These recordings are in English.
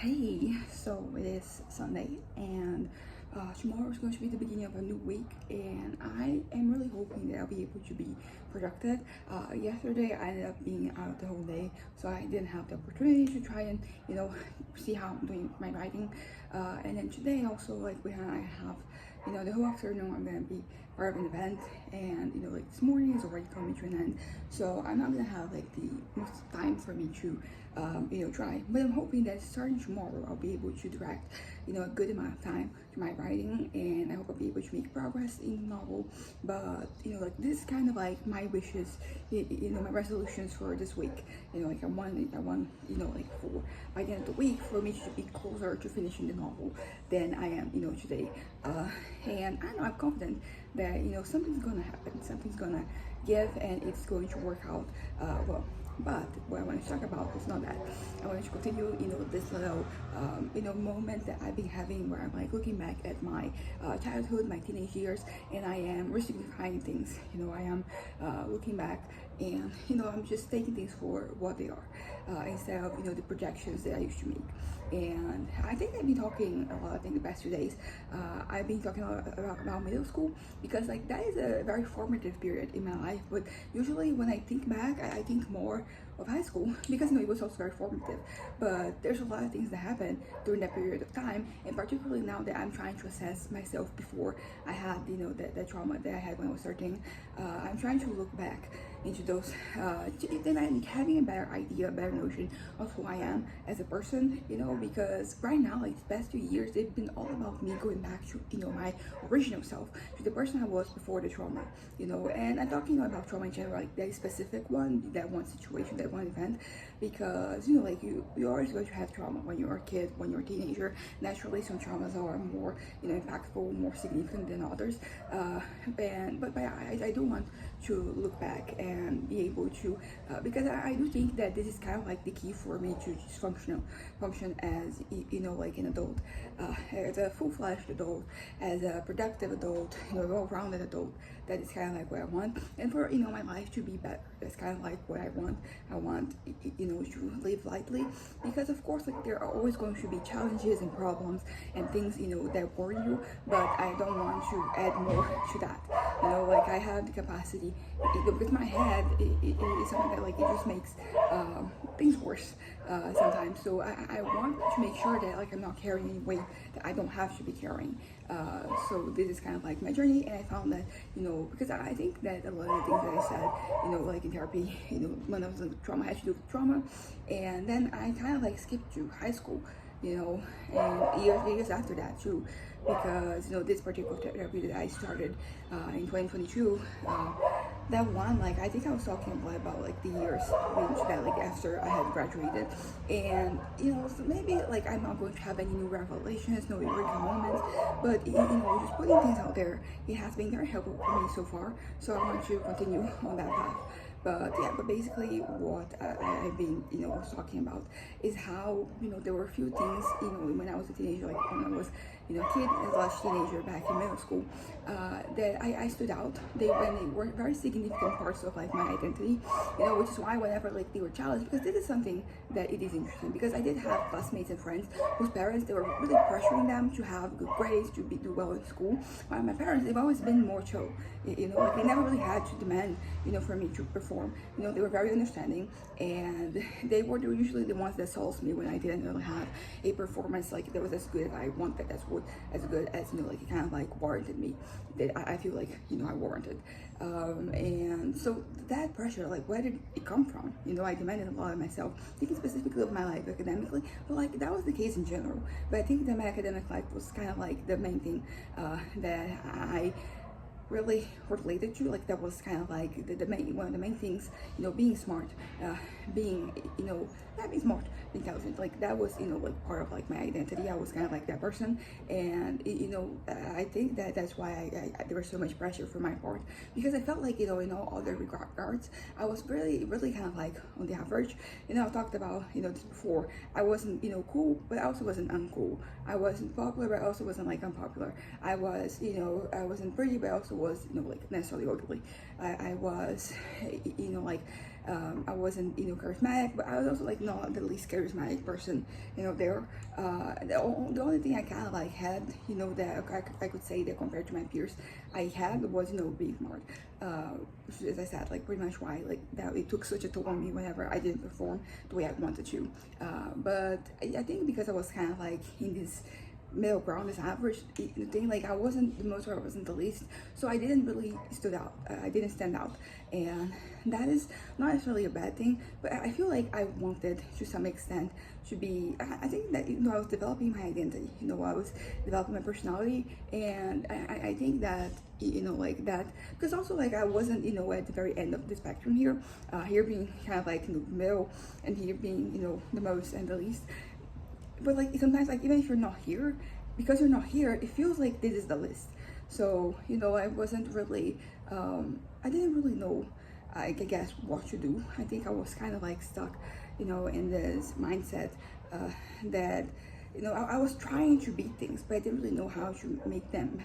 Hey, so it is Sunday, and tomorrow is going to be the beginning of a new week, and I am really hoping that I'll be able to be productive. Yesterday, I ended up being out the whole day, so I didn't have the opportunity to try and see how I'm doing my writing. And then today, also like I have the whole afternoon I'm gonna be part of an event, and like this morning is already coming to an end, so I'm not gonna have like the most time for me to try. But I'm hoping that starting tomorrow I'll be able to direct a good amount of time to my writing, and I hope I'll be able to make progress in the novel. But like this is kind of like my wishes, my resolutions for this week. Like I want like for by the end of the week for me to be closer to finishing the novel than I am today. And I know I'm confident that something's gonna happen, something's gonna give, and it's going to work out well. But what I want to talk about is not that. I want to continue, this little, moment that I've been having where I'm like looking back at my childhood, my teenage years, and I am resigning things. I am looking back, and I'm just taking things for what they are, instead of the projections that I used to make. And I think I've been talking a lot in the past 2 days. I've been talking a lot about middle school, because like that is a very formative period in my life. But usually when I think back, I think more of high school, because it was also very formative. But there's a lot of things that happened during that period of time, and particularly now that I'm trying to assess myself before I had the trauma that I had when I was 13. I'm trying to look back into those, then I'm having a better idea, a better notion of who I am as a person, because right now, like the past 2 years, they've been all about me going back to, my original self, to the person I was before the trauma, and I'm talking about trauma in general, like that specific one, that one situation, that one event, because, like you're always going to have trauma when you're a kid, when you're a teenager. Naturally, some traumas are more, impactful, more significant than others, but I do want to look back and be able to, because I do think that this is kind of like the key for me to just function as like an adult, as a full-fledged adult, as a productive adult, well-rounded adult. That is kind of like what I want, and for my life to be better. That's kind of like what I want. I want to live lightly, because of course like there are always going to be challenges and problems and things that worry you, but I don't want to add more to that. Like I have the capacity, because my head is something that like it just makes things worse sometimes. So I want to make sure that like I'm not carrying any weight that I don't have to be carrying. So this is kind of like my journey, and I found that because I think that a lot of the things that I said like in therapy, when I was in trauma, had to do with trauma, and then I kind of like skipped to high school, and years after that too, because this particular therapy that I started in 2022, that one, like I think I was talking a lot about like the years range that like after I had graduated, and so maybe like I'm not going to have any new revelations, no eureka moments, but just putting things out there, it has been very helpful for me so far, so I want to continue on that path. But yeah, but basically what I've been was talking about is how there were a few things when I was a teenager, like when I was a kid as a teenager back in middle school, that I stood out. They were very significant parts of like my identity, which is why whenever like they were challenged, because this is something that it is interesting, because I did have classmates and friends whose parents, they were really pressuring them to have good grades, to do well in school. While my parents, they've always been more chill, like they never really had to demand for me to perform. They were very understanding, and they were usually the ones that solved me when I didn't really have a performance like that was as good as I wanted, as good as like it kind of like warranted me, that I feel like I warranted. And so that pressure, like where did it come from? I demanded a lot of myself, thinking specifically of my life academically, but like that was the case in general. But I think that my academic life was kind of like the main thing that I really related to, like that was kind of like the main one of the main things, being smart, being not being smart, intelligent, like that was like part of like my identity. I was kind of like that person, and I think that that's why there was so much pressure for my part, because I felt like in all other regards I was really kind of like on the average. I've talked about this before. I wasn't cool, but I also wasn't uncool. I wasn't popular, but I also wasn't like unpopular. I wasn't pretty, but I also was, like necessarily ugly. I was, like, I wasn't, charismatic, but I was also like not the least charismatic person, there. The only thing I kind of like had, that I could say that compared to my peers, I had was, being smart. As I said, like pretty much why like that it took such a toll on me whenever I didn't perform the way I wanted to. But I think because I was kind of like in this middle ground, this average thing, like I wasn't the most or I wasn't the least, so I didn't really stood out. I didn't stand out, and that is not necessarily a bad thing, but I feel like I wanted to some extent to be, I think that I was developing my identity, I was developing my personality, and I think that like that, because also like I wasn't at the very end of the spectrum here, here being kind of like in the middle, and here being the most and the least. But like sometimes, like even if you're not here, because you're not here, it feels like this is the list. So I wasn't really, I didn't really know, I guess, what to do. I think I was kind of like stuck, in this mindset that I was trying to beat things, but I didn't really know how to make them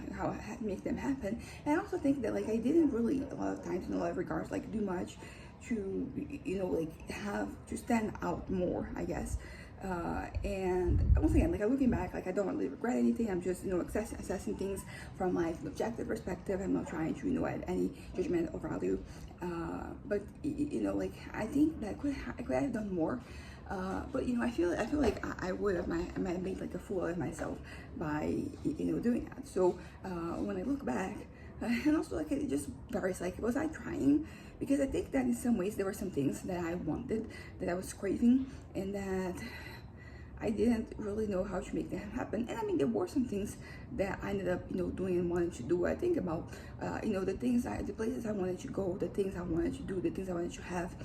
happen. And I also think that like I didn't really a lot of times in a lot of regards like do much to like have to stand out more, I guess. And once again, like looking back, like I don't really regret anything. I'm just assessing things from like an objective perspective. I'm not trying to add any judgment or value. But like I think that I could have done more. But I feel like I would have I might have made like a fool of myself by doing that. So when I look back, and also like it just varies, like was I trying? Because I think that in some ways there were some things that I wanted, that I was craving, and that I didn't really know how to make that happen. And I mean, there were some things that I ended up, doing and wanting to do. I think about, the places I wanted to go, the things I wanted to do, the things I wanted to have,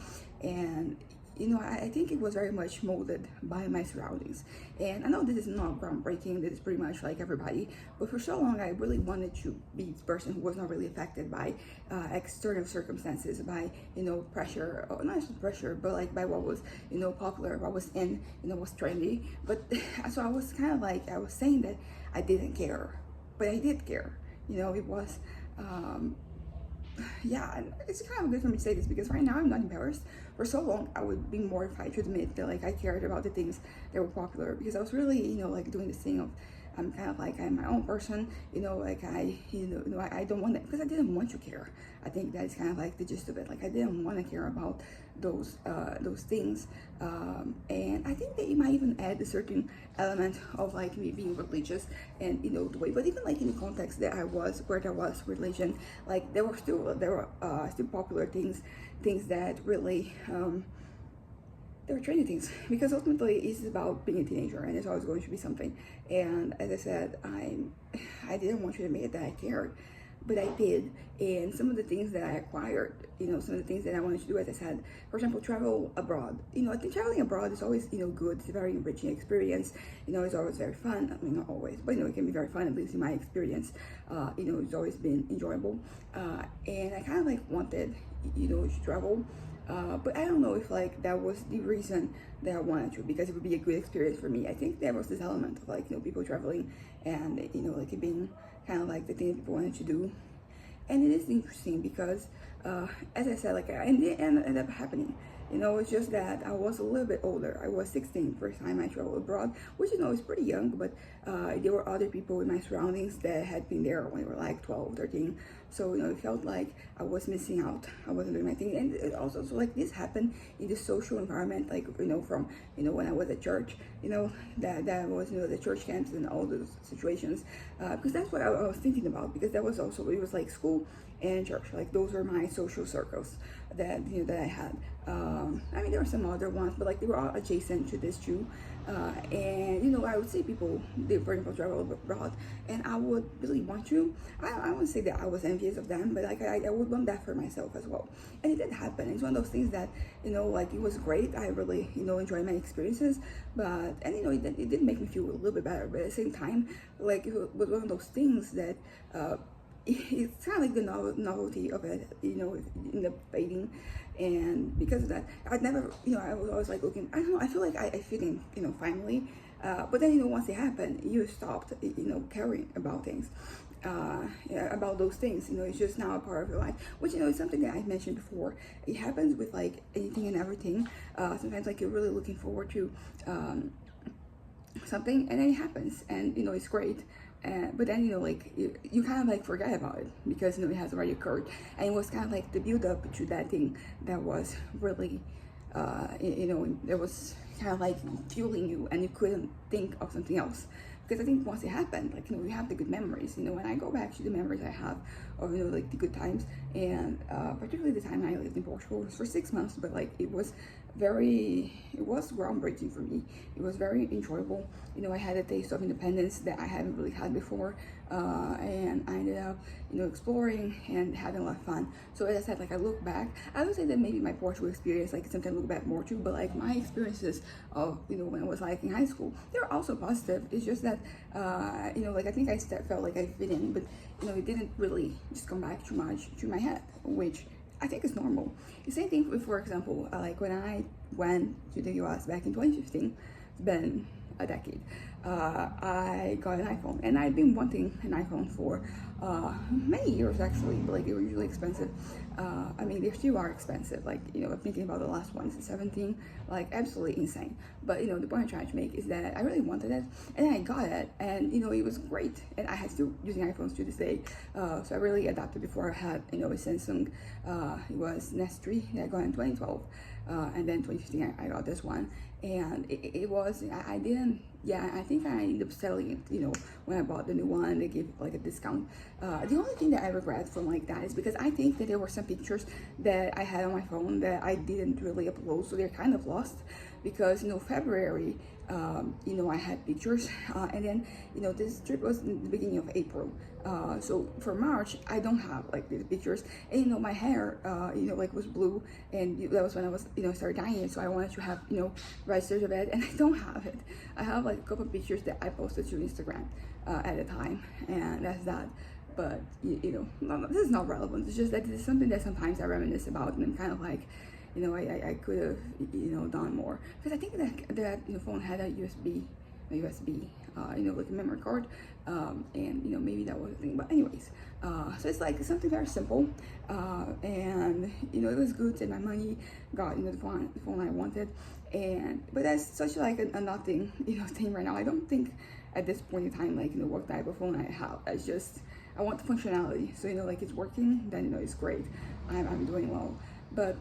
and I think it was very much molded by my surroundings. And I know this is not groundbreaking, this is pretty much like everybody, but for so long I really wanted to be this person who was not really affected by external circumstances, by, pressure, or not just pressure, but like by what was, popular, what was in, was trendy. But so I was kind of like, I was saying that I didn't care, but I did care. It was, yeah, and it's kind of good for me to say this because right now I'm not embarrassed. For so long I would be mortified to admit that like I cared about the things that were popular, because I was really like doing this thing of I'm kind of like I'm my own person, like I don't want it because I didn't want to care. I think that's kind of like the gist of it. Like I didn't want to care about those things, and I think that it might even add a certain element of like me being religious and the way. But even like in the context that I was, where there was religion, like there were still popular things that really they were trendy things, because ultimately it's about being a teenager and it's always going to be something. And as I said, I didn't want you to admit that I cared, but I did. And some of the things that I acquired, some of the things that I wanted to do, as I said, for example, travel abroad. I think traveling abroad is always, good. It's a very enriching experience. It's always very fun. I mean, not always, but it can be very fun, at least in my experience. It's always been enjoyable. And I kind of like wanted, to travel. But I don't know if like that was the reason that I wanted to, because it would be a good experience for me. I think there was this element of like, people traveling and, like it being kind of like the thing that people wanted to do. And it is interesting because, as I said, like in the end, it ended up happening. It's just that I was a little bit older. I was 16 first time I traveled abroad, which is pretty young, but there were other people in my surroundings that had been there when they were like 12, 13. So, it felt like I was missing out. I wasn't doing my thing. And it also, so like this happened in the social environment, like, from, when I was at church, that was, the church camps and all those situations. Because that's what I was thinking about, because that was also, it was like school and church. Like those were my social circles that, that I had. I mean, there were some other ones, but like they were all adjacent to this too. And I would see people, they, for example, travel abroad, and I would really want to. I wouldn't say that I was envious of them, but like I would want that for myself as well. And it did happen. It's one of those things that like it was great. I really enjoyed my experiences, but and it did make me feel a little bit better. But at the same time, like it was one of those things that it's kind of like the novelty of it, in the fading. And because of that, I'd never, I was always like looking, I don't know, I feel like I fit in, finally, But then, once it happened, you stopped, caring about things, yeah, about those things. It's just now a part of your life, which, is something that I mentioned before. It happens with like anything and everything. Sometimes like you're really looking forward to something, and then it happens, and it's great. But then like you kind of like forget about it because it has already occurred, and it was kind of like the build up to that thing that was really that was kind of like fueling you, and you couldn't think of something else. Because I think once it happened, like you have the good memories. When I go back to the memories I have of like the good times, and particularly the time I lived in Portugal, it was for 6 months, but like it was groundbreaking for me. It was very enjoyable. I had a taste of independence that I haven't really had before, and I ended up exploring and having a lot of fun. So as I said, like I look back, I would say that maybe my Portugal experience, like sometimes I look back more too, but like my experiences of when I was like in high school, they were also positive. It's just that like I think I felt like I fit in, but it didn't really just come back too much to my head, which I think is normal. The same thing with, for example, like when I went to the US back in 2015, it's been a decade. I got an iPhone, and I've been wanting an iPhone for many years actually, but like they were usually expensive. I mean, they still are expensive. Like I'm thinking about the last one, it's 17, like absolutely insane. But the point I'm trying to make is that I really wanted it, and I got it, and it was great. And I had still using iPhones to this day. So I really adapted before I had a Samsung. It was Nest 3 that I got in 2012, and then 2015 I got this one, and it was I didn't. Yeah, I think I ended up selling it, when I bought the new one, they gave like a discount. The only thing that I regret from like that is because I think that there were some pictures that I had on my phone that I didn't really upload, so they're kind of lost. Because February, I had pictures, and then this trip was in the beginning of April. So for March, I don't have like the pictures, and my hair, like was blue, and that was when I was started dyeing it. So I wanted to have registers of it, and I don't have it. I have like a couple of pictures that I posted to Instagram at the time, and that's that. But this is not relevant. It's just that this is something that sometimes I reminisce about, and I'm kind of like, I could have done more, because I think that phone had a USB, like a memory card, and maybe that was the thing. But anyways, so it's like something very simple, and it was good. Saved my money, got the phone I wanted, but that's such like a nothing thing right now. I don't think at this point in time like what type of phone I have. It's just I want the functionality. So like it's working, then it's great. I'm doing well. But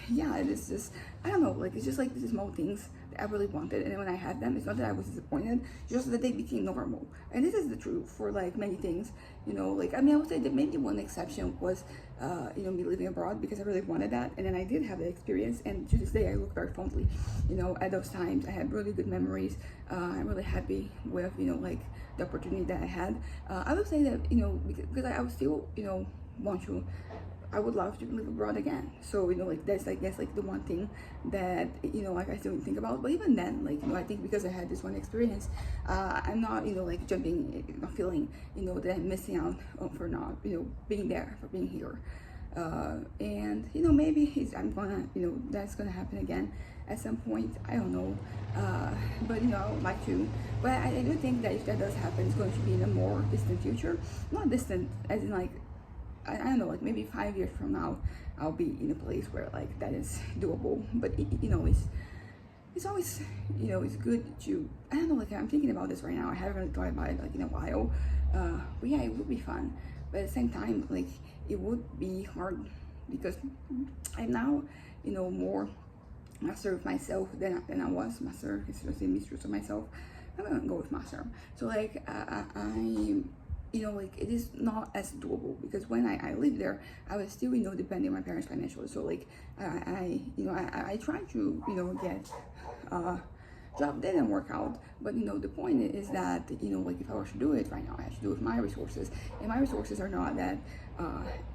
yeah, it's just I don't know, like it's just like these small things that I really wanted, and then when I had them, it's not that I was disappointed, just that they became normal. And this is the truth for like many things, like I mean I would say that maybe one exception was me living abroad, because I really wanted that, and then I did have that experience, and to this day I look very fondly at those times. I had really good memories. I'm really happy with like the opportunity that I had. I would say that because I would still want to, I would love to live abroad again. So like that's I guess like the one thing that like I still think about. But even then, like I think because I had this one experience, I'm not like jumping, feeling that I'm missing out for not being there, for being here. And maybe I'm gonna that's gonna happen again at some point. I don't know. But I would like to. But I do think that if that does happen, it's going to be in a more distant future. Not distant as in like I don't know, like maybe 5 years from now, I'll be in a place where like that is doable. But it's always it's good to, I don't know, like I'm thinking about this right now. I haven't really thought about it like in a while. But yeah, it would be fun. But at the same time, like it would be hard because I'm now more master of myself than I was master. It's just a mistress of myself. I'm gonna go with master. So like I like it is not as doable, because when I lived there, I was still depending on my parents financially. So like I tried to get job, didn't work out. But the point is that like if I were to do it right now, I have to do it with my resources, and my resources are not that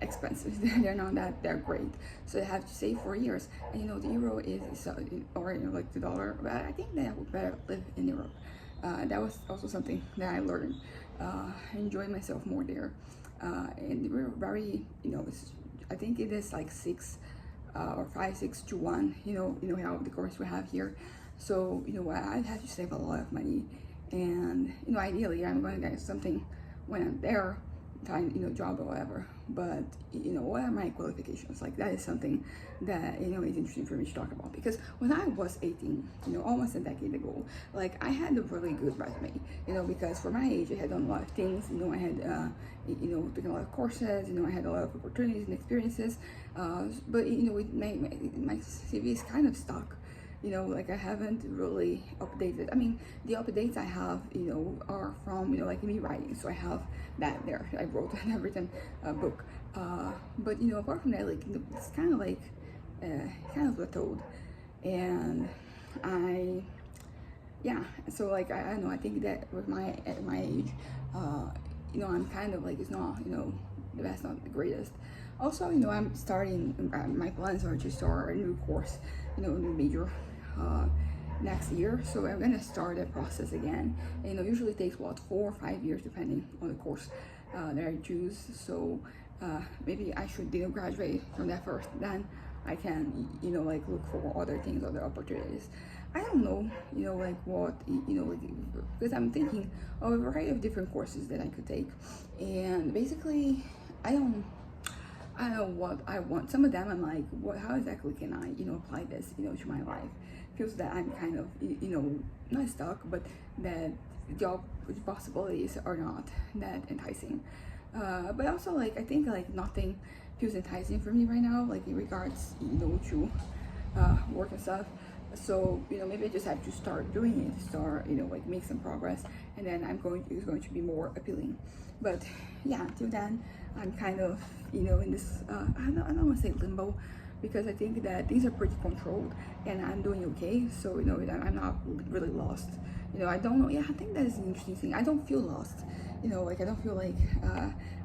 expensive. They're not that they're great, so I have to save for years. And the euro is or like the dollar, but I think that I would better live in Europe. That was also something that I learned. Enjoying myself more there, and we're very I think it is like 6 or 5, 6 to 1 how the course we have here. So, I have to save a lot of money. And, ideally I'm going to get something when I'm there, time, job or whatever. But, what are my qualifications? Like, that is something that, is interesting for me to talk about. Because when I was 18, almost a decade ago, like, I had a really good resume, because for my age, I had done a lot of things. I had, taken a lot of courses, I had a lot of opportunities and experiences. But, my CV is kind of stuck. Like, I haven't really updated. I mean, the updates I have, are from, like me writing. So I have that there. I wrote and I've written a book. But, apart from that, like, it's kind of like, kind of plateaued. And yeah, so like, I don't know, I think that with at my age, I'm kind of like, it's not, the best, not the greatest. Also, I'm starting, my plans are to start a new course, new major, next year. So I'm gonna start that process again. And, usually it takes 4 or 5 years depending on the course that I choose. So maybe I should, graduate from that first, then I can, like, look for other things, other opportunities. I don't know, like what, like, because I'm thinking of a variety of different courses that I could take. And basically, I don't know what I want. Some of them I'm like, how exactly can I, apply this, to my life? Feels that I'm kind of, not stuck, but that job possibilities are not that enticing. But also, like, I think like nothing feels enticing for me right now, like in regards, to work and stuff. So, maybe I just have to start doing it, start, like, make some progress, and then it's going to be more appealing. But yeah, until then, I'm kind of, in this, I don't want to say limbo, because I think that things are pretty controlled and I'm doing okay. So, I'm not really lost. I don't know. Yeah, I think that is an interesting thing. I don't feel lost. Like, I don't feel like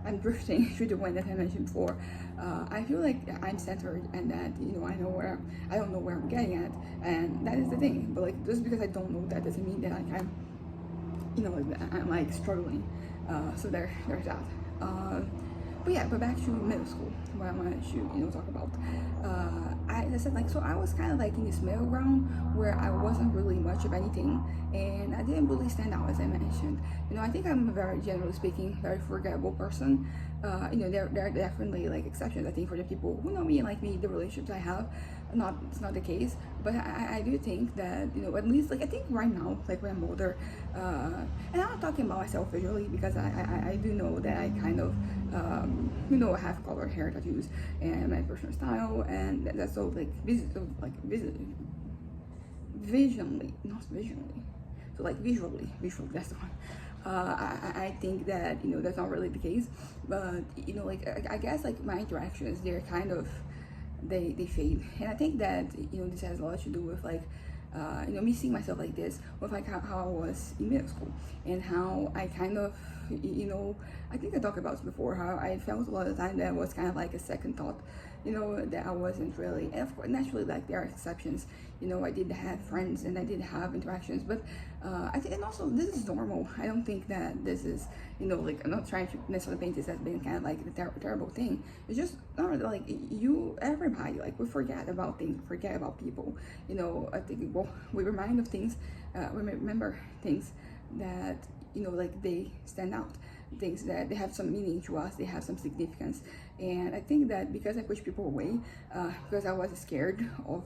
I'm drifting through the wind that I mentioned before. I feel like I'm centered and that, I don't know where I'm getting at. And that is the thing. But, like, just because I don't know, that doesn't mean that I'm, I'm like struggling. So there's that. But yeah, but back to middle school, what I wanted to, talk about. I said, like, so I was kind of like in this middle ground where I wasn't really much of anything, and I didn't really stand out, as I mentioned. I think I'm a very, generally speaking, very forgettable person. There are definitely, like, exceptions, I think, for the people who know me and like me, the relationships I have. It's not the case, but I do think that, at least, like, I think right now, like, when I'm older, and I'm not talking about myself visually, because I do know that I kind of, I have colored hair tattoos and my personal style, and that's so, like, visually, not visually, so, like, visually, that's the one. I think that, that's not really the case, but, like, I guess, like, my interactions, they're kind of, they fade. And I think that, this has a lot to do with, like, me seeing myself like this, with, like, how I was in middle school, and how I kind of, I think I talked about this before, how I felt a lot of the time that I was kind of like a second thought, that I wasn't really, and of course, naturally, like, there are exceptions. I did have friends and I did have interactions, but I think, and also, this is normal. I don't think that this is, like, I'm not trying to necessarily paint this as being kind of like the terrible thing. It's just, like, everybody, like, we forget about things, forget about people. I think, well, we remind of things, we remember things that, like, they stand out, things that they have some meaning to us, they have some significance. And I think that because I push people away, because I was scared of,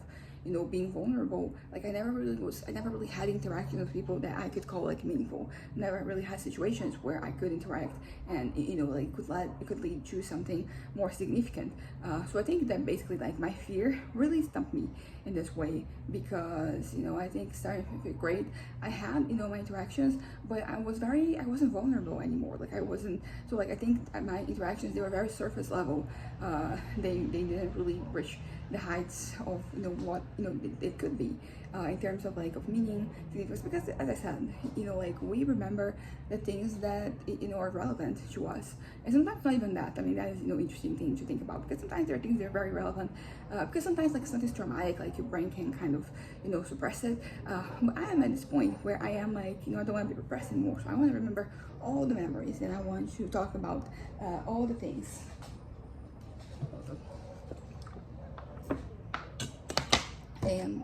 being vulnerable, like, I never really had interactions with people that I could call, like, meaningful. Never really had situations where I could interact and, like, it could lead to something more significant. So I think that basically, like, my fear really stumped me in this way, because, I think starting 5th grade, I had, my interactions, but I wasn't vulnerable anymore. Like, I wasn't, so, like, I think my interactions, they were very surface level. They didn't really reach the heights of, what, it could be, in terms of, like, of meaning, significance, because, as I said, like, we remember the things that, are relevant to us. And sometimes not even that. I mean, that is, interesting thing to think about, because sometimes there are things that are very relevant, because sometimes, like, something's traumatic, like, your brain can kind of, suppress it. But I am at this point where I am like, I don't want to be repressed anymore. So I want to remember all the memories, and I want to talk about all the things. And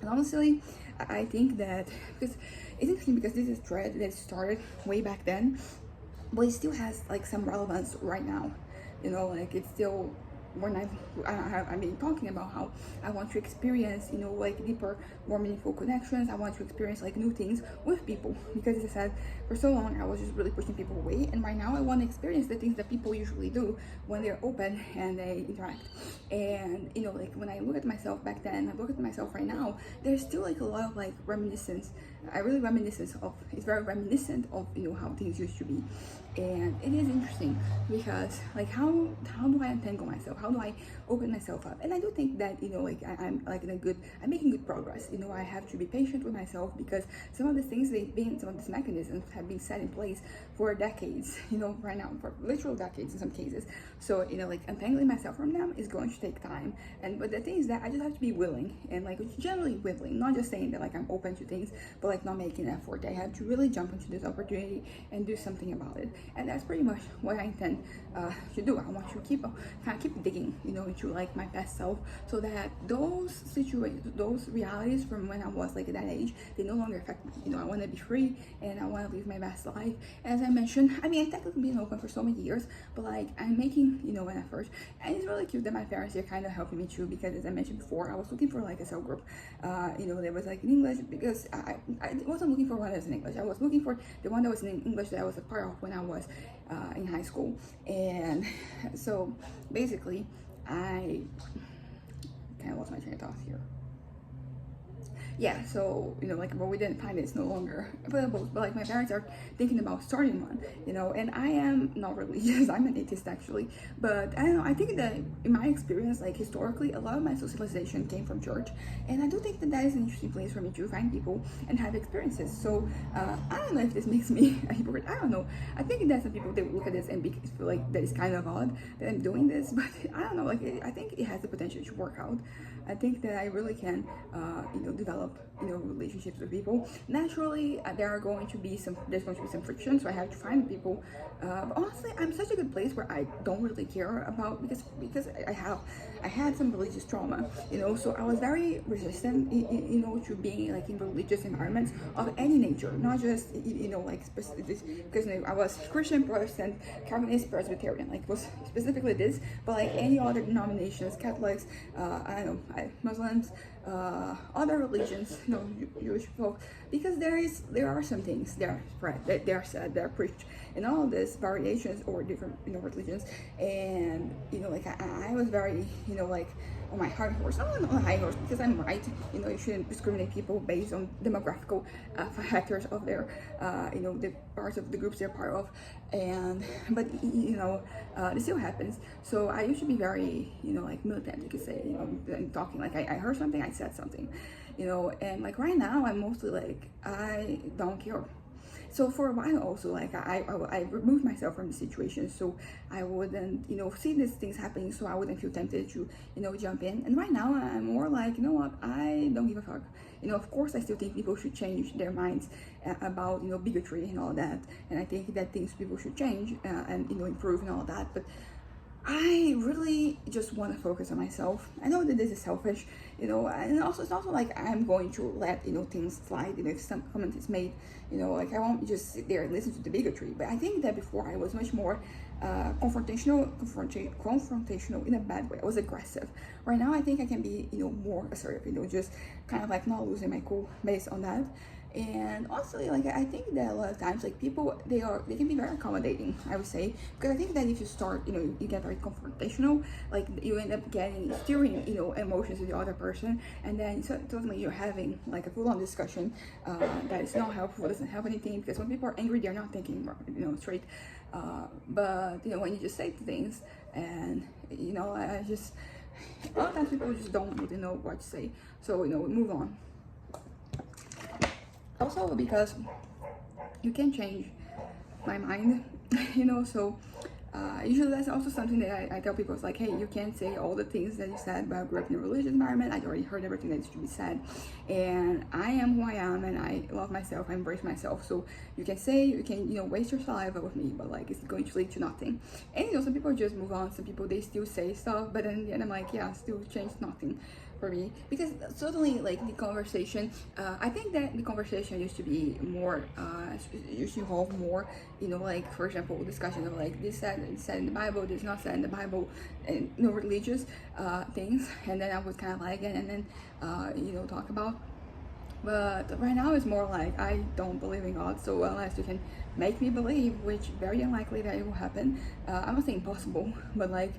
honestly, I think that because it's interesting because this is a thread that started way back then, but it still has like some relevance right now. You know, like it's still when I've been talking about how I want to experience, you know, like deeper, more meaningful connections. I want to experience like new things with people because, as I said, for so long I was just really pushing people away, and right now I want to experience the things that people usually do when they're open and they interact. And you know, like when I look at myself back then, I look at myself right now. There's still like a lot of like reminiscence. I really reminiscence of. It's very reminiscent of, you know, how things used to be. And it is interesting because like how do I untangle myself, how do I open myself up? And I do think that, you know, like I'm like I'm making good progress. You know, I have to be patient with myself because some of the things some of these mechanisms have been set in place for decades, you know, right now, for literal decades in some cases. So, you know, like untangling myself from them is going to take time. And but the thing is that I just have to be willing, and like generally willing, not just saying that like I'm open to things, but like not making an effort. I have to really jump into this opportunity and do something about it. And that's pretty much what I intend to do. I want to keep digging, you know, into like my past self, so that those situations, those realities from when I was like at that age, they no longer affect me. You know, I want to be free and I want to live my best life. As I mentioned, I mean, I technically been open for so many years, but like I'm making, you know, an effort. And it's really cute that my parents are kind of helping me too, because as I mentioned before, I was looking for like a cell group. You know, there was like in English, because I wasn't looking for one that was in English. I was looking for the one that was in English that I was a part of when I was in high school. And so basically I kind of lost my train of thought here. Yeah, so, you know, like, but we didn't find it's no longer available, but like my parents are thinking about starting one, you know. And I am not religious, I'm an atheist actually, but I don't know, I think that in my experience, like historically, a lot of my socialization came from church, and I do think that that is an interesting place for me to find people and have experiences. So I don't know if this makes me a hypocrite, I don't know. I think that some people, they would look at this and feel like that is kind of odd that I'm doing this, but I don't know, like I think it has the potential to work out. I think that I really can, you know, develop, you know, relationships with people. Naturally, there's going to be some friction, so I have to find people. But honestly, I'm such a good place where I don't really care about, because I had some religious trauma, you know, so I was very resistant, you know, to being like in religious environments of any nature, not just, you know, like because, you know, I was Christian, Protestant, Calvinist, Presbyterian, like was specifically this, but like any other denominations, Catholics, I don't know, Muslims, other religions, you know, Jewish folk, because there are some things there spread, that they're said, they're preached in all these variations or different, you know, religions. And you know, like I was very, you know, like on my high horse, not on a high horse, because I'm right, you know, you shouldn't discriminate people based on demographical factors of their, you know, the parts of the groups they're part of. And but you know, this still happens. So I used to be very, you know, like militant, you could say, you know, talking like I heard something, I said something, you know. And like right now I'm mostly like I don't care. So for a while also, like I removed myself from the situation, so I wouldn't, you know, see these things happening, so I wouldn't feel tempted to, you know, jump in. And right now I'm more like, you know what, I don't give a fuck. You know, of course I still think people should change their minds about, you know, bigotry and all that, and I think that things people should change and, you know, improve and all that. But I really just want to focus on myself. I know that this is selfish, you know, and also it's also like I'm going to let, you know, things slide. You know, if some comment is made, you know, like I won't just sit there and listen to the bigotry. But I think that before I was much more confrontational in a bad way. I was aggressive. Right now I think I can be, you know, more assertive, you know, just kind of like not losing my cool based on that. And also, like, I think that a lot of times, like, people, they can be very accommodating, I would say, because I think that if you start, you know, you get very confrontational, like you end up steering, you know, emotions to the other person, and then suddenly you're having like a full-on discussion that is not helpful, doesn't help anything, because when people are angry, they're not thinking, you know, straight. But you know, when you just say things, and you know, I just, a lot of times people just don't really know what to say, so you know, we move on. Also because you can change my mind, you know, so usually that's also something that I tell people. It's like, hey, you can't say all the things that you said, but I grew up in a religious environment, I already heard everything that should be said, and I am who I am, and I love myself, I embrace myself. So you can say, you can, you know, waste your saliva with me, but like it's going to lead to nothing. And you know, some people just move on, some people, they still say stuff, but then in the end I'm like, yeah, still changed nothing. for me, because certainly like the conversation, I think that the conversation used to be more, used to involve more, you know, like for example, discussion of like this said in the Bible, this not said in the Bible, and you know, religious things, and then I would kind of like it, and then you know, talk about. But right now it's more like I don't believe in God, so unless you can make me believe, which very unlikely that it will happen. I'm not saying impossible, but like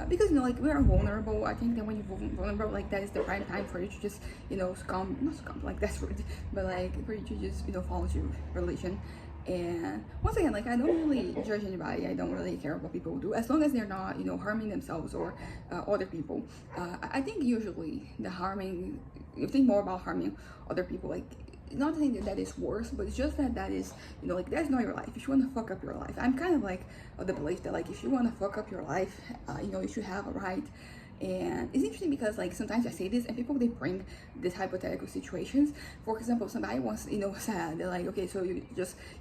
because you know, like we are vulnerable. I think that when you're vulnerable, like that is the right time for you to just, you know, not succumb, like that's rude, but like for you to just, you know, follow your religion. And once again, like I don't really judge anybody. I don't really care what people do, as long as they're not, you know, harming themselves or other people. I think usually the harming, you think more about harming other people, like not saying that that is worse, but it's just that that is, you know, like that's not your life. If you want to fuck up your life, I'm kind of like of the belief that like if you want to fuck up your life, you know, you should have a right. And it's interesting because like sometimes I say this and people, they bring these hypothetical situations. For example, somebody wants, you know, said they're like, okay, so you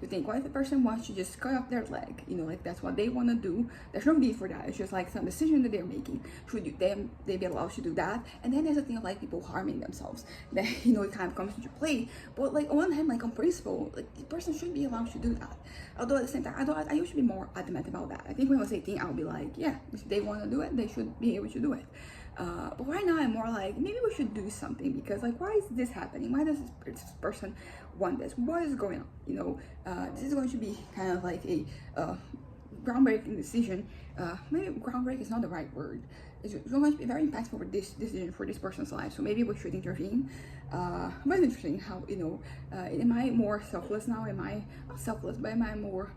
think, what if the person wants to just cut off their leg, you know, like that's what they want to do, there's no need for that, it's just like some decision that they're making, should you they be allowed to do that? And then there's a thing of like people harming themselves that, you know, it kind of comes into play. But like on one hand, like on principle, like the person should be allowed to do that. Although at the same time, I used to be more adamant about that. I think when I was 18, I would be like, yeah, if they want to do it, they should be able to do it. But right now I'm more like, maybe we should do something, because like, why is this happening? Why does this person want this? What is going on? You know, this is going to be kind of like a groundbreaking decision. Maybe groundbreak is not the right word. It's going to be very impactful for this decision for this person's life. So maybe we should intervene. But it's interesting how, you know, am I more selfless now? Am I not selfless, but am I more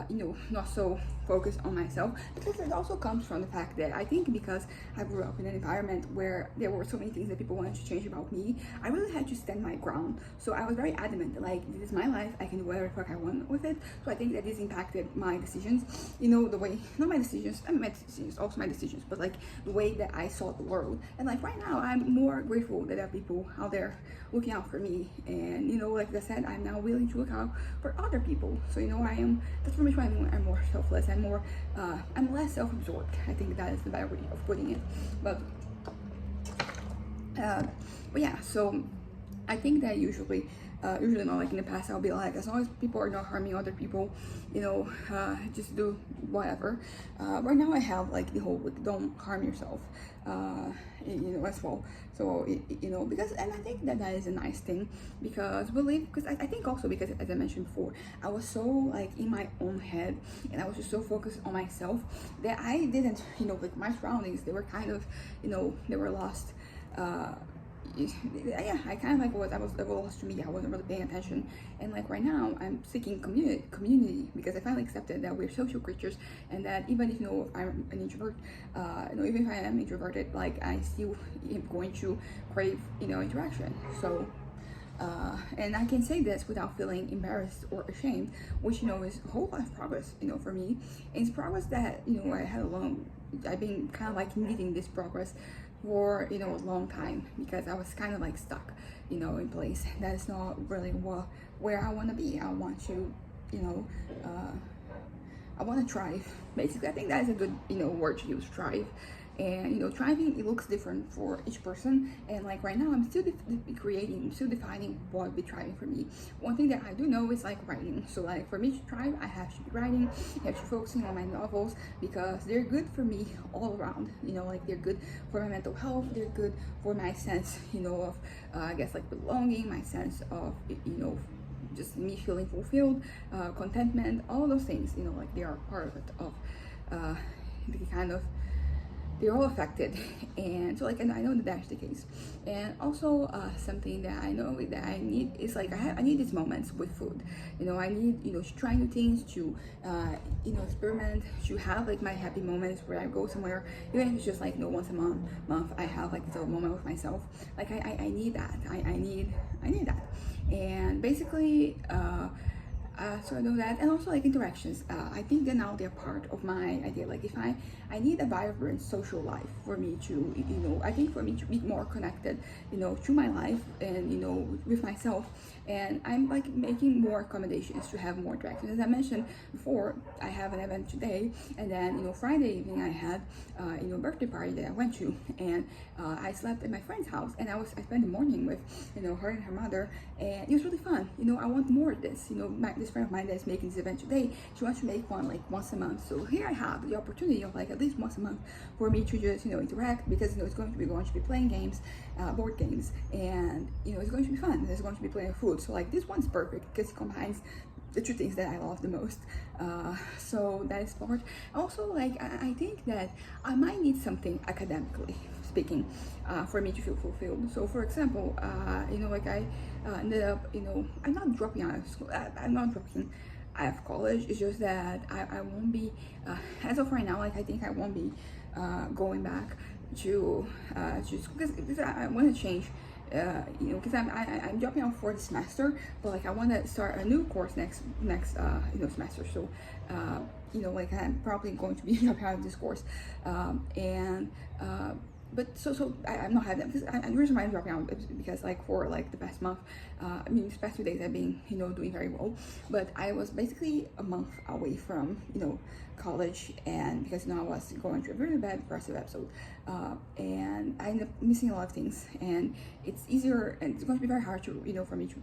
you know, not so focused on myself? Because it also comes from the fact that I think because I grew up in an environment where there were so many things that people wanted to change about me, I really had to stand my ground. So I was very adamant that like, this is my life, I can do whatever the fuck I want with it. So I think that this impacted my decisions, you know, the way, not my decisions, I mean my decisions, also my decisions, but like the way that I saw the world. And like right now, I'm more grateful that there are people out there looking out for me. And you know, like I said, I'm now willing to look out for other people. So you know, that's pretty much why I'm more selfless. I'm less self-absorbed. I think that is the better way of putting it. But yeah, so I think that usually not like in the past, I'll be like, as long as people are not harming other people, you know, just do whatever. Right now I have like the whole like, don't harm yourself, you know, as well. So you know, because, and I think that is a nice thing, because I think also because, as I mentioned before, I was so like in my own head, and I was just so focused on myself that I didn't, you know, like my surroundings, they were kind of, you know, they were lost. Yeah, I kind of like was lost to me. I wasn't really paying attention, and like right now I'm seeking community, because I finally accepted that we're social creatures, and that even if, you know, I'm an introvert, you know, even if I am introverted, like I still am going to crave, you know, interaction. So and I can say this without feeling embarrassed or ashamed, which, you know, is a whole lot of progress, you know, for me. And it's progress that, you know, I've been kind of like needing this progress for, you know, a long time, because I was kind of like stuck, you know, in place. That is not really where I want to be. I want to, you know, I want to thrive, basically. I think that is a good, you know, word to use, thrive. And you know, thriving, it looks different for each person. And like right now, I'm still defining what would be thriving for me. One thing that I do know is like writing. So like for me to thrive, I have to be writing, I have to be focusing on my novels, because they're good for me all around. You know, like they're good for my mental health, they're good for my sense, you know, of I guess like belonging, my sense of, you know, just me feeling fulfilled, contentment, all those things, you know, like they are part of it, of the kind of, they're all affected. And so like, and I know that that's the case. And also something that I know that I need is like, I need these moments with food. You know, I need, you know, to try new things, to you know, experiment, to have like my happy moments where I go somewhere, even if it's just like, you know, once a month I have like this little moment with myself. Like I need that. I need that. And basically So I know that, and also like interactions. I think that now they're part of my idea. Like if I need a vibrant social life for me to, I think for me to be more connected, to my life and with myself. And I'm like making more accommodations to have more interactions. As I mentioned before, I have an event today, and then Friday evening I had a birthday party that I went to, and I slept at my friend's house, and I spent the morning with her and her mother, and it was really fun. I want more of this. This friend of mine that's making this event today, she wants to make one like once a month. So here I have the opportunity of like at least once a month for me to just interact, because it's going to be playing games, board games, and it's going to be fun. There's going to be plenty of food. So like this one's perfect because it combines the two things that I love the most. So that is part. Also, like I think that I might need something academically speaking for me to feel fulfilled. So for example, like I ended up, I'm not dropping out of school. I'm not dropping out of college. It's just that I won't be, as of right now, like I think I won't be going back to school, because I want to change. Because I'm dropping out for the semester, but like I want to start a new course next semester. So like I'm probably going to be dropping out of this course, and but I'm not having that, because the reason why I'm dropping out is because like for like the past month, these past 2 days I've been doing very well, but I was basically a month away from college, and because I was going through a very bad depressive episode, and I ended up missing a lot of things, and it's easier, and it's going to be very hard to for me to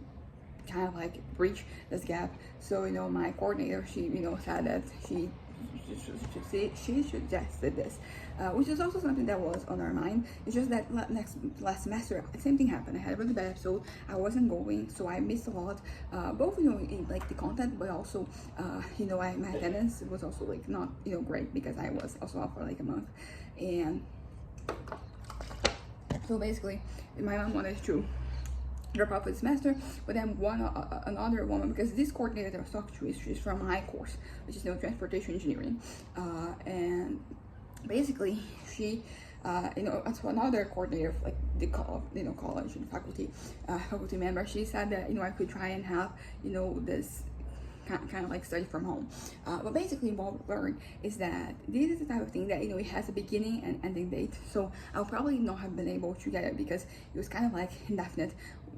kind of like bridge this gap. So my coordinator, she said that she suggested this, which is also something that was on our mind. It's just that last semester, the same thing happened. I had a really bad episode. I wasn't going, so I missed a lot. Both in like the content, but also my attendance was also like not great, because I was also off for like a month, and so basically my mom wanted to drop out for the semester, but then another woman, because this coordinator that I was talking to she's from my course, which is transportation engineering, and basically she so another coordinator, like the college and faculty member, she said that I could try and have this kind of like study from home, but basically what we learned is that this is the type of thing that it has a beginning and ending date. So I'll probably not have been able to get it, because it was kind of like indefinite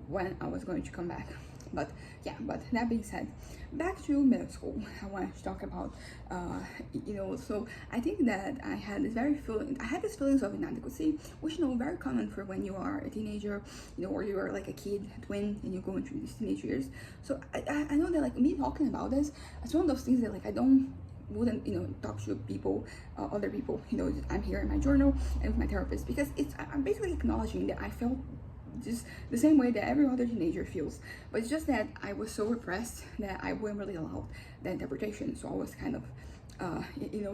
when I was going to come back. But yeah, but that being said, back to middle school, I wanted to talk about so I think that I had this feelings of inadequacy, which very common for when you are a teenager, or you are like a kid, a twin, and you're going through these teenage years. So I know that like me talking about this, it's one of those things that like I wouldn't talk to people, other people. I'm here in my journal and with my therapist, because I'm basically acknowledging that I felt just the same way that every other teenager feels, but it's just that I was so repressed that I wouldn't really allow that interpretation. So I was kind of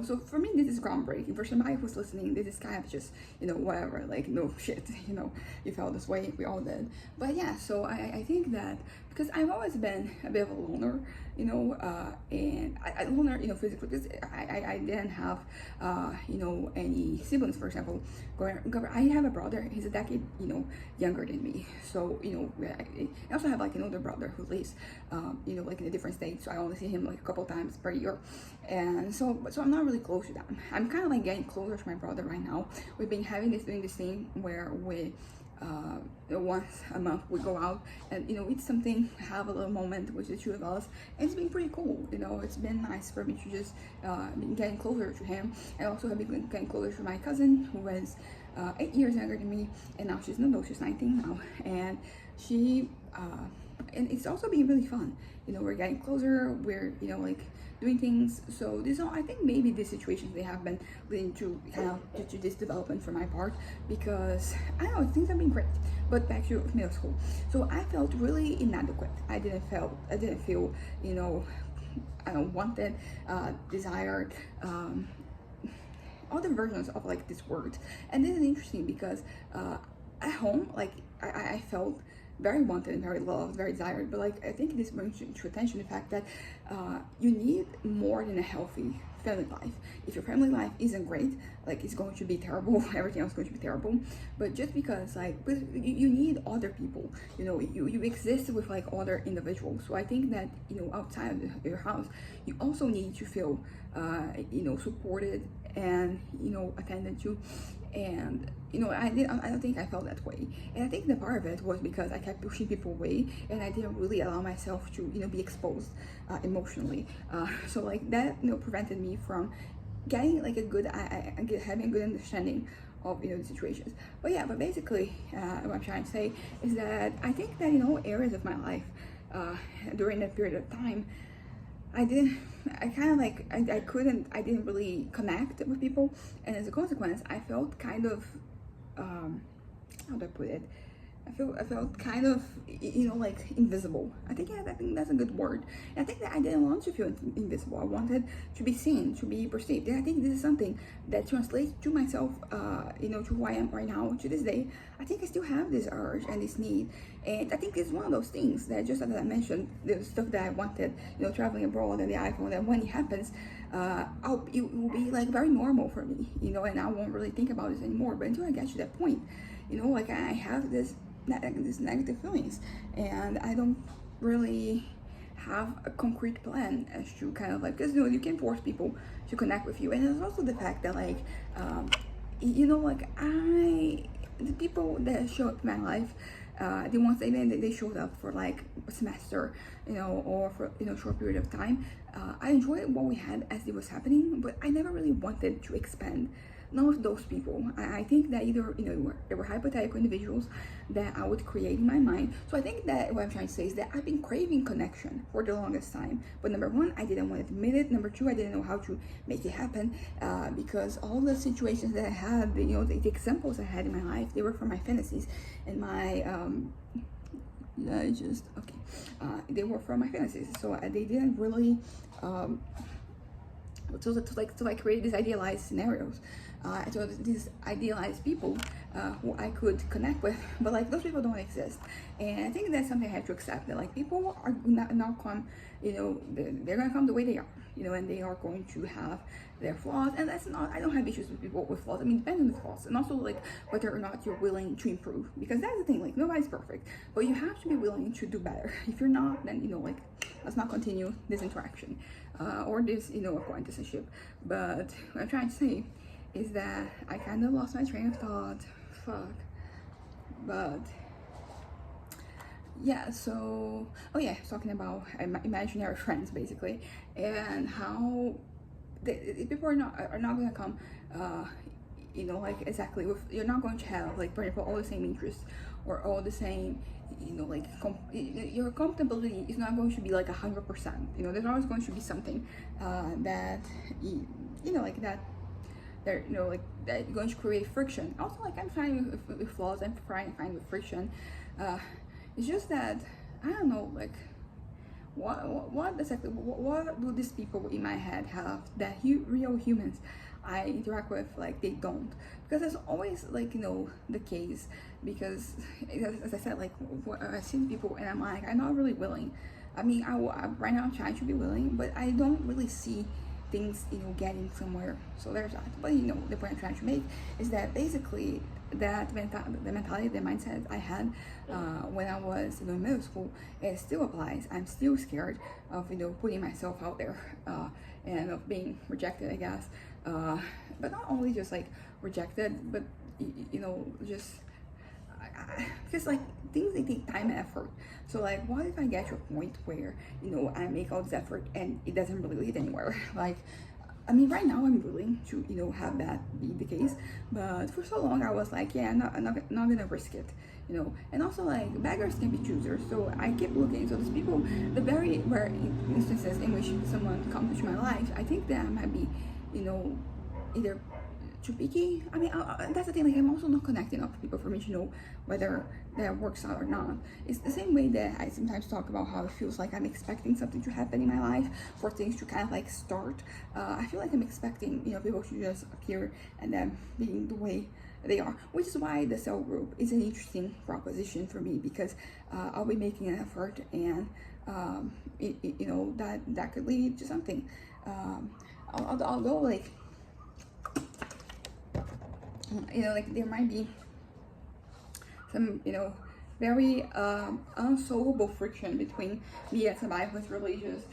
so for me this is groundbreaking. For somebody who's listening, this is kind of just whatever, like no shit, you felt this way, we all did. But yeah, so I think that because I've always been a bit of a loner, and I loner, physically, because I didn't have any siblings. For example, I have a brother, he's a decade younger than me. So I also have like an older brother who lives like in a different state, so I only see him like a couple times per year, and so I'm not really close to them. I'm kind of like getting closer to my brother right now. We've been doing this thing where we once a month we go out and eat something, have a little moment with the two of us, and it's been pretty cool. It's been nice for me to just been getting closer to him, and also have been getting closer to my cousin, who is 8 years younger than me, and now she's 19 now, and she and it's also been really fun. We're getting closer, we're like doing things. So I think maybe these situations, they have been leading to kind of to this development for my part, because I don't know, things have been great. But back to middle school, so I felt really inadequate. I didn't feel wanted, desired, all the versions of like this word. And this is interesting because at home, like I felt very wanted and very loved, very desired. But like I think this brings to attention the fact that you need more than a healthy family life. If your family life isn't great, like it's going to be terrible, everything else is going to be terrible. But just because like, but you need other people, you know, you exist with like other individuals. So I think that, you know, outside of your house, you also need to feel, you know, supported and, you know, attended to. And you know, I don't think I felt that way, and I think the part of it was because I kept pushing people away, and I didn't really allow myself to, you know, be exposed emotionally. So like that, you know, prevented me from getting like a good, having a good understanding of, you know, the situations. But yeah, but basically, what I'm trying to say is that I think that, you know, areas of my life during that period of time, I kind of like, I didn't really connect with people, and as a consequence, I felt kind of, how do I put it? I felt kind of, you know, like invisible. I think, yeah, I think that's a good word. And I think that I didn't want to feel invisible. I wanted to be seen, to be perceived. And I think this is something that translates to myself, you know, to who I am right now, to this day. I think I still have this urge and this need. And I think it's one of those things that, just as I mentioned, the stuff that I wanted, you know, traveling abroad and the iPhone, that when it happens, it will be like very normal for me, you know, and I won't really think about this anymore. But until I get to that point, you know, like I have these negative feelings, and I don't really have a concrete plan as to kind of like, because, you know, you can force people to connect with you. And there's also the fact that like, you know, like the people that show up in my life, the ones that even they showed up for like a semester, you know, or for, you know, short period of time, I enjoyed what we had as it was happening, but I never really wanted to expand. None of those people. I think that either, you know, they were hypothetical individuals that I would create in my mind. So I think that what I'm trying to say is that I've been craving connection for the longest time. But number one, I didn't want to admit it. Number two, I didn't know how to make it happen, because all the situations that I had, you know, the examples I had in my life, they were from my fantasies and my they were from my fantasies. So they didn't really to like create these idealized scenarios, so these idealized people who I could connect with, but like those people don't exist. And I think that's something I have to accept, that like people are not come, you know, they're gonna come the way they are, you know, and they are going to have their flaws. And that's not, I don't have issues with people with flaws. I mean, depending on the flaws, and also like whether or not you're willing to improve, because that's the thing, like nobody's perfect, but you have to be willing to do better. If you're not, then, you know, like let's not continue this interaction, or this, you know, acquaintanceship. But what I'm trying to say is that I kind of lost my train of thought. Fuck. But yeah, so, oh yeah, talking about imaginary friends basically, and how the people are not gonna come, you know, like exactly with, you're not going to have like, for example, all the same interests or all the same, you know, like your compatibility is not going to be like 100%. You know, there's always going to be something that you know, like that they're, you know, like that going to create friction. Also, like I'm fine with flaws, I'm fine with friction. It's just that I don't know, like what exactly, what do these people in my head have that real humans I interact with, like they don't? Because that's always like, you know, the case, because as I said, like I see people and I'm like, I'm not really willing. I mean, right now I'm trying to be willing, but I don't really see things, you know, getting somewhere. So there's that. But, you know, the point I'm trying to make is that basically that the mentality, the mindset I had when I was, you know, in middle school, it still applies. I'm still scared of, you know, putting myself out there and of being rejected, I guess. But not only just like rejected, but you know, just because like things, they take time and effort. So like, what if I get to a point where, you know, I make all this effort and it doesn't really lead anywhere? Like, I mean, right now I'm willing to, you know, have that be the case, but for so long I was like, yeah, I'm not gonna risk it, you know. And also, like, beggars can be choosers, so I keep looking. So these people, the very rare instances in which someone comes into my life, I think that I might be, you know, either too picky. I mean, that's the thing, like I'm also not connecting enough with people for me to know whether that works out or not. It's the same way that I sometimes talk about how it feels like I'm expecting something to happen in my life, for things to kind of like start. I feel like I'm expecting, you know, people to just appear and then being the way they are, which is why the cell group is an interesting proposition for me, because I'll be making an effort, and you know, that could lead to something. although like, like there might be some, very unsolvable friction between me and somebody who's religious,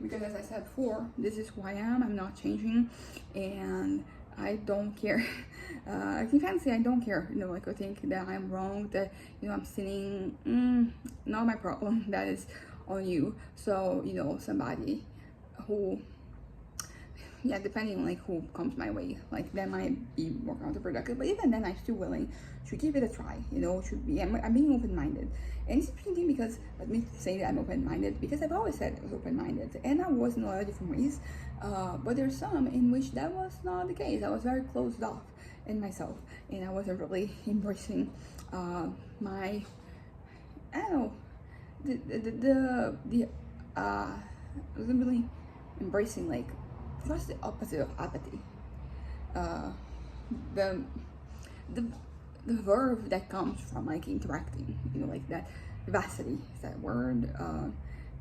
because as I said before, this is who I am. I'm not changing, and I don't care. I can kind of say I don't care, like I think that I'm wrong, that, I'm sinning, not my problem, that is on you. So, somebody who, yeah, depending on like who comes my way, like that might be more counterproductive, but even then I'm still willing to give it a try, I'm being open-minded. And it's interesting because, let me say that I'm open-minded, because I've always said I was open-minded, and I was in a lot of different ways, but there's some in which that was not the case. I was very closed off in myself, and I wasn't really embracing my, I don't know, I wasn't really embracing, like, what's the opposite of apathy? The the verb that comes from like interacting, like that vivacity is that word,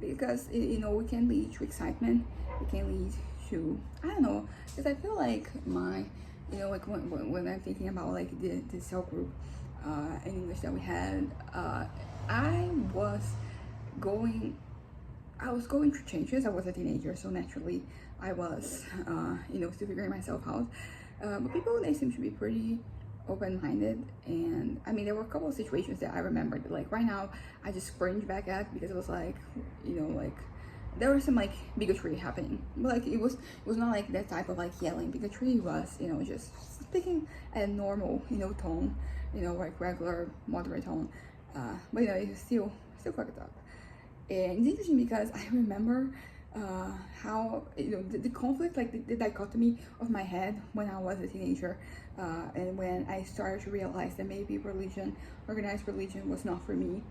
because it can lead to excitement, it can lead to, I don't know, because I feel like my, like when I'm thinking about like the cell group in English that we had, I was going through changes. I was a teenager, so naturally I was, still figuring myself out. But people, they seem to be pretty open-minded, and I mean, there were a couple of situations that I remembered. Like right now, I just cringe back at, because it was like, like there was some like bigotry happening, but like it was not like that type of like yelling bigotry. It was, just speaking at a normal, tone, like regular moderate tone. But it was still fucked up. And it's interesting because I remember how, the conflict, like the dichotomy of my head when I was a teenager, and when I started to realize that maybe organized religion was not for me.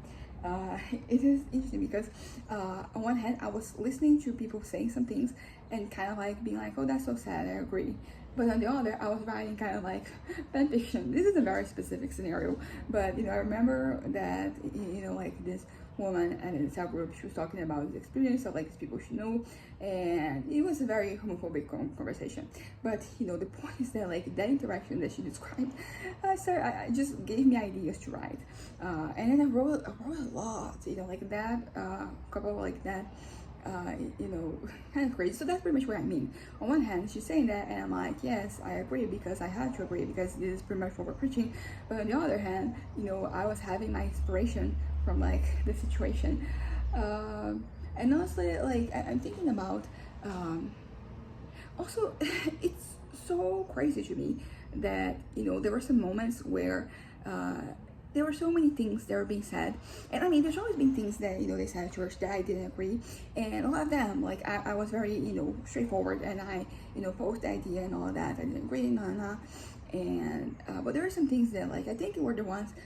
It is interesting because on one hand, I was listening to people saying some things and kind of like being like, oh, that's so sad, I agree. But on the other, I was writing kind of like fan fiction. This is a very specific scenario, but I remember that, like this woman and in the cell group, she was talking about the experience of like these people she knew, and it was a very homophobic conversation. But the point is that like that interaction that she described, I just gave me ideas to write, and then I wrote a lot, like that, couple like that. Kind of crazy. So that's pretty much what I mean. On one hand, she's saying that, and I'm like, yes, I agree, because I had to agree, because this is pretty much what we're preaching. But on the other hand, I was having my inspiration from like the situation, and honestly, like I'm thinking about, also, it's so crazy to me that there were some moments where there were so many things that were being said, and I mean, there's always been things that they said at church that I didn't agree, and a lot of them, like I was very straightforward, and I posed the idea and all of that. I didn't agree, and but there are some things that, like, I think it were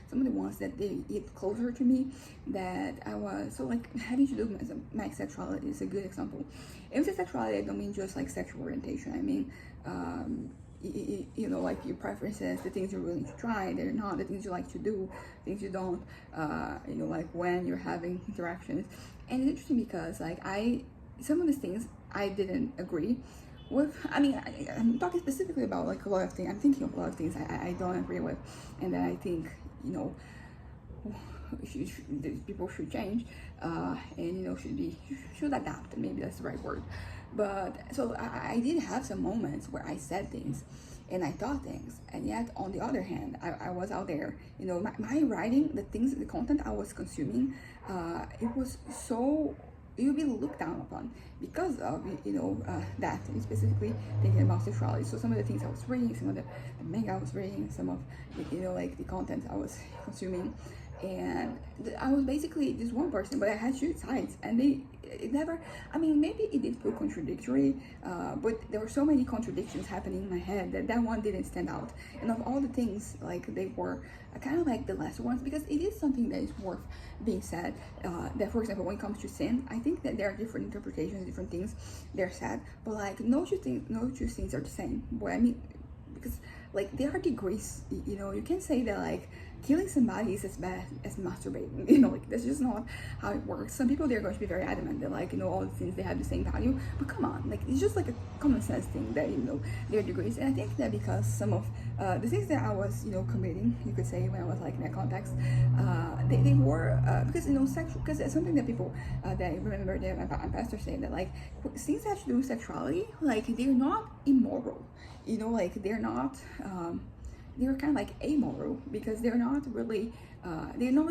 some of the ones that they hit closer to me, that I was, so like having to do with my sexuality is a good example. And with sexuality, I don't mean just like sexual orientation. I mean, like your preferences, the things you're willing to try, they're not the things you like to do, things you don't, like when you're having interactions. And it's interesting because like some of these things I didn't agree with. I mean, I'm talking specifically about like a lot of things. I'm thinking of a lot of things I don't agree with, and that I think people should change, and should adapt. Maybe that's the right word. But so I did have some moments where I said things and I thought things, and yet on the other hand, I was out there, my writing, the content I was consuming, it was so, it would be looked down upon because of that, and specifically thinking about sexuality. So some of the things I was reading, some of the manga I was reading, some of like the content I was consuming, and I was basically just one person, but I had two sides, and it never, I mean, maybe it did feel contradictory, but there were so many contradictions happening in my head that one didn't stand out. And of all the things, like, they were kind of like the lesser ones, because it is something that is worth being said, that, for example, when it comes to sin, I think that there are different interpretations, different things they're said, but like no two things are the same. What I mean, because like there are degrees, you can't say that like killing somebody is as bad as masturbating. You know, like that's just not how it works. Some people, they're going to be very adamant that, like, you know, all the things, they have the same value, but come on, like, it's just like a common sense thing that, you know, there are degrees. And I think that because some of the things that I was, you know, committing, you could say, when I was like in that context, they were because, you know, sexual, because it's something that people that I remember that my pastor saying that, like, things that have to do with sexuality, like, they're not immoral, you know, like, they're not they're kind of like amoral, because they're not really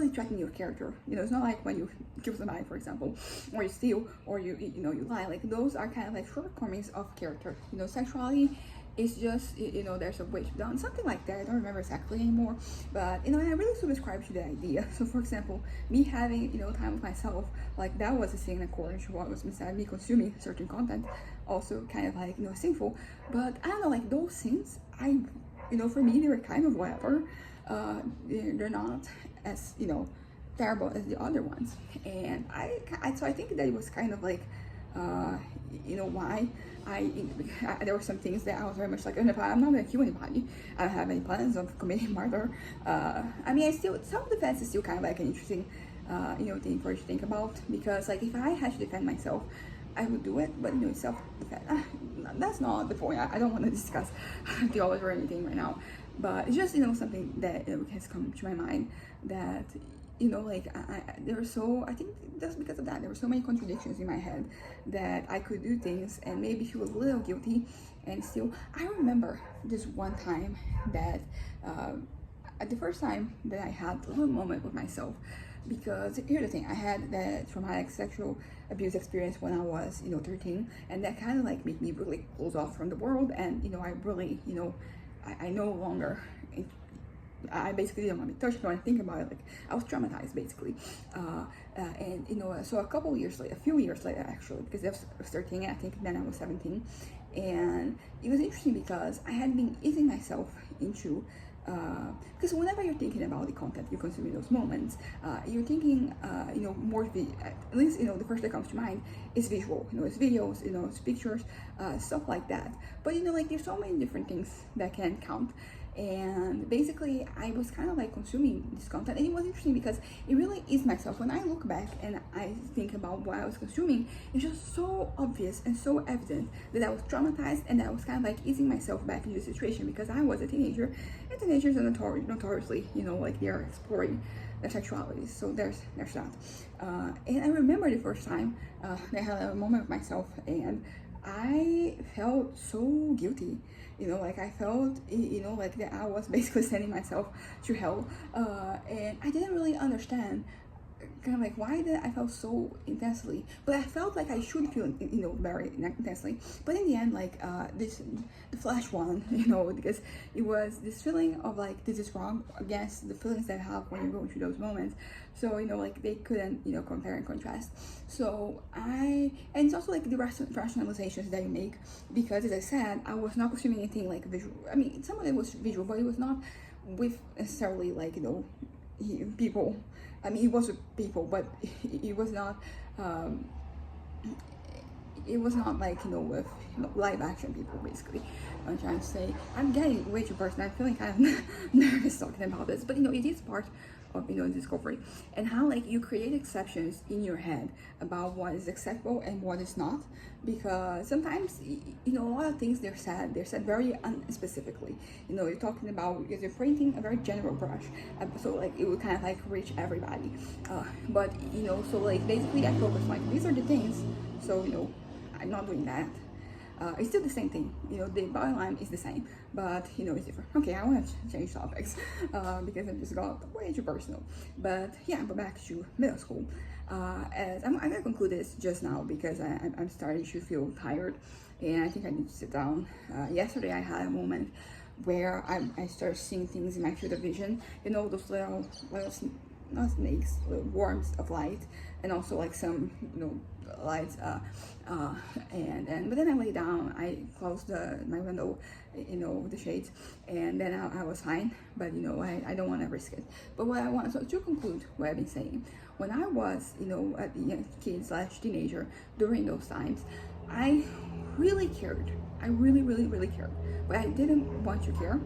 threatening your character. You know, it's not like when you kill somebody, for example, or you steal, or you know, you lie. Like, those are kind of like shortcomings of character. You know, sexuality is just, you know, there's a way to be done, something like that. I don't remember exactly anymore, but, you know, and I really subscribe to the idea. So, for example, me having, you know, time with myself, like, that was a thing according to what was beside me consuming certain content, also kind of like, you know, sinful. But I don't know, like, those things, you know, for me, they were kind of whatever. They're not as, you know, terrible as the other ones. And so I think that it was kind of like, you know, why there were some things that I was very much like, I'm not gonna kill anybody. I don't have any plans of committing murder. I mean, self-defense is still kind of like an interesting, you know, thing for you to think about, because, like, if I had to defend myself, I would do it. But, you know, self-defense, that's not the point. I don't want to discuss theology or anything right now, but it's just, you know, something that has come to my mind, that, you know, like, I think that's because of that, there were so many contradictions in my head, that I could do things and maybe feel a little guilty, and still, I remember this one time that, the first time that I had a little moment with myself, because here's the thing, I had that traumatic sexual abuse experience when I was, you know, 13, and that kind of like made me really close off from the world, and, you know, I really, you know, I no longer, I basically didn't want to be touched. When I think about it, like, I was traumatized, basically. And, you know, so a few years later, actually, because I was 13, and I think then I was 17. And it was interesting because I had been easing myself into, because whenever you're thinking about the content you consume in those moments, you're thinking, you know, more, at least, you know, the first that comes to mind is visual, you know, it's videos, you know, it's pictures, stuff like that. But, you know, like, there's so many different things that can count. And basically, I was kind of like consuming this content, and it was interesting because it really is myself. When I look back and I think about what I was consuming, it's just so obvious and so evident that I was traumatized, and that I was kind of like easing myself back into the situation, because I was a teenager, and teenagers are notoriously, you know, like, they are exploring their sexuality. So there's that. And I remember the first time that I had a moment with myself, and I felt so guilty. You know, like, I felt, you know, like, that I was basically sending myself to hell, and I didn't really understand kind of like why that I felt so intensely, but I felt like I should feel, you know, very intensely. But in the end, like, the flash won, you know, because it was this feeling of like, this is wrong, against the feelings that I have when you go through those moments. So, you know, like, they couldn't, you know, compare and contrast. So and it's also like the rationalizations that you make, because, as I said, I was not consuming anything like visual. I mean, some of it was visual, but it was not with necessarily, like, you know, people. I mean, it was with people, but it was not like, you know, with, you know, live action people, basically. I'm trying to say, I'm getting way too personal. I'm feeling kind of nervous talking about this, but, you know, it is part of, you know, discovery, and how, like, you create exceptions in your head about what is acceptable and what is not, because sometimes, you know, a lot of things they're said very unspecifically. You know, you're talking about, because you're painting a very general brush, so, like, it would kind of like reach everybody, but, you know, so, like, basically I focus like, these are the things, so, you know, I'm not doing that. It's still the same thing, you know, the bottom line is the same, but, you know, it's different. Okay, I want to change topics, because I just got way too personal. But yeah, but back to middle school. As I'm gonna conclude this just now, because I'm starting to feel tired, and I think I need to sit down. Yesterday I had a moment where I started seeing things in my field of vision, you know, those little not snakes, little worms of light, and also like some, you know, lights, but then I lay down, I closed my window, you know, the shades, and then I was fine. But, you know, I don't want to risk it. But what I want, so to conclude what I've been saying, when I was, you know, a young kid / teenager, during those times, I really cared. I really cared, but I didn't want to care.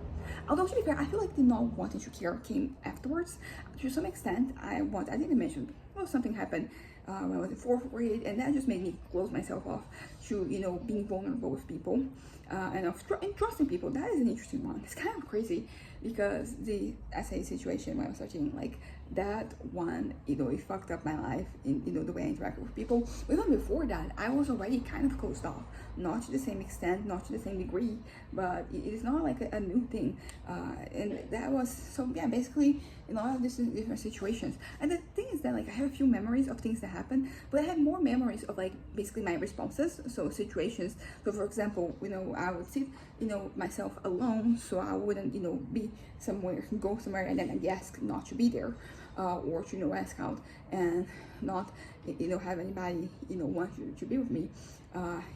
Although to be fair, I feel like the not wanting to care came afterwards. To some extent, I didn't mention, well, something happened when I was in fourth grade, and that just made me close myself off to, you know, being vulnerable with people, and trusting people. That is an interesting one. It's kind of crazy because the essay situation when I was 13, like that one, you know, it fucked up my life in, you know, the way I interacted with people. Even before that, I was already kind of closed off, not to the same extent, not to the same degree, but it is not like a new thing. And that was, so yeah, basically in all of these different situations. And the thing is that, like, I have a few memories of things that happened, but I have more memories of, like, basically my responses. So situations, so for example, you know, I would sit, you know, myself alone, so I wouldn't, you know, be somewhere, go somewhere and then I'd ask not to be there, or to, you know, ask out and not, you know, have anybody, you know, want to be with me.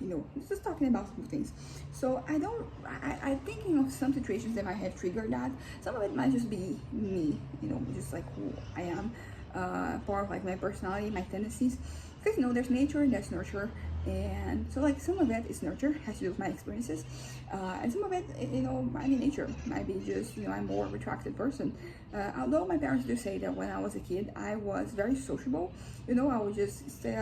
You know, just talking about some things. So I'm thinking of some situations that might have triggered that. Some of it might just be me, you know, just like who I am, part of like my personality, my tendencies. Because, you know, there's nature and there's nurture. And so, like, some of it is nurture, has to do with my experiences, and some of it, you know, might be nature, might be just, you know, I'm a more retracted person. Although my parents do say that when I was a kid, I was very sociable, you know, I would just straight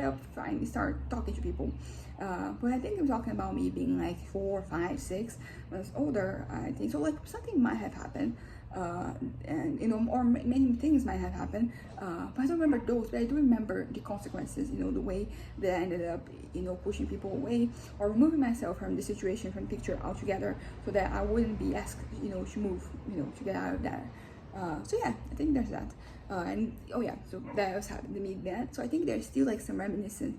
up fine, start talking to people. But I think I'm talking about me being like 4, 5, 6 when I was older. I think so, like, something might have happened, and, you know, or many things might have happened, but I don't remember those, but I do remember the consequences, you know, the way that I ended up, you know, pushing people away or removing myself from the situation, from the picture altogether, so that I wouldn't be asked, you know, to move, you know, to get out of that. So yeah, I think there's that. And oh yeah, so that was happened to me then. So I think there's still like some reminiscent.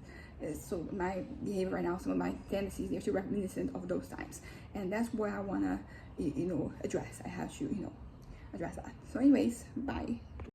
So my behavior right now, some of my tendencies, they're still reminiscent of those times, and that's what I wanna, you know, address. I have to, you know, address that. So anyways, bye.